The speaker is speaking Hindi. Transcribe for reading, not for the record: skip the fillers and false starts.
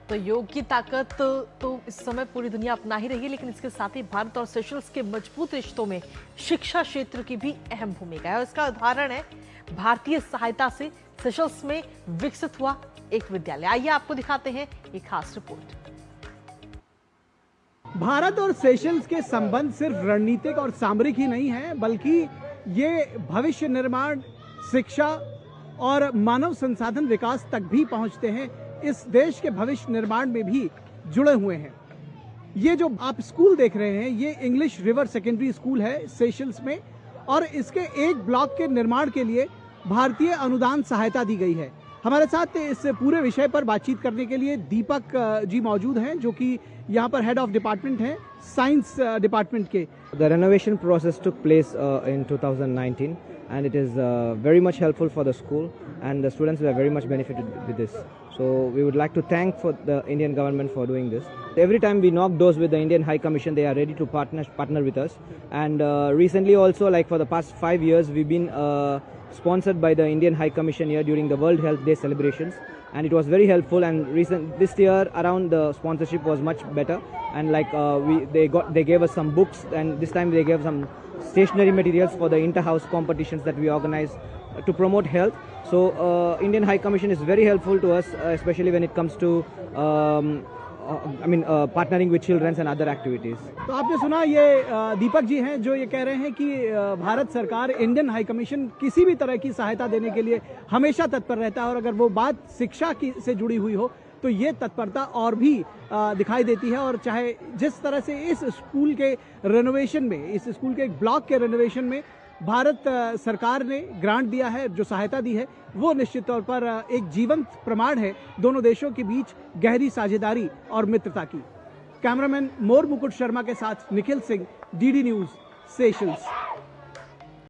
तो योग की ताकत तो इस समय पूरी दुनिया अपना ही रही है, लेकिन इसके साथ ही भारत और सेशल्स के मजबूत रिश्तों में शिक्षा क्षेत्र की भी अहम भूमिका है। और इसका उदाहरण है भारतीय सहायता से सेशल्स में विकसित हुआ एक विद्यालय। आइए आपको दिखाते हैं एक खास रिपोर्ट। भारत और सेशल्स के संबंध सिर्फ रणनीतिक और सामरिक ही नहीं है, बल्कि ये भविष्य निर्माण, शिक्षा और मानव संसाधन विकास तक भी पहुंचते हैं। इस देश के भविष्य निर्माण में भी जुड़े हुए हैं। ये जो आप स्कूल देख रहे हैं, ये इंग्लिश रिवर सेकेंडरी स्कूल है सेशल्स में, और इसके एक ब्लॉक के निर्माण के लिए भारतीय अनुदान सहायता दी गई है। हमारे साथ इस पूरे विषय पर बातचीत करने के लिए दीपक जी मौजूद हैं, जो कि यहाँ पर हेड ऑफ डिपार्टमेंट हैं साइंस डिपार्टमेंट के। The renovation process took place in 2019 and it is very much helpful for the school and the students were very much benefited with this. So we would like to thank for the Indian government for doing this. Every time we knock doors with the Indian High Commission, they are ready to partner with us. And recently also, like for the past 5 years, we've been sponsored by the Indian High Commission here during the World Health Day celebrations, and it was very helpful. And this year around, the sponsorship was much better, and like they gave us some books, and this time they gave some stationery materials for the inter-house competitions that we organize to promote health. So Indian High Commission is very helpful to us, especially when it comes to partnering with children and other activities. तो आपने सुना, ये दीपक जी हैं जो ये कह रहे हैं कि भारत सरकार, इंडियन हाई कमीशन किसी भी तरह की सहायता देने के लिए हमेशा तत्पर रहता है, और अगर वो बात शिक्षा की से जुड़ी हुई हो तो ये तत्परता और भी दिखाई देती है। और चाहे जिस तरह से इस स्कूल के रेनोवेशन में, इस स्कूल के एक ब्लॉक के रेनोवेशन में भारत सरकार ने ग्रांट दिया है, जो सहायता दी है, वो निश्चित तौर पर एक जीवंत प्रमाण है दोनों देशों के बीच गहरी साझेदारी और मित्रता की। कैमरामैन मोर मुकुट शर्मा के साथ Nikhil Singh, DD news, Seychelles.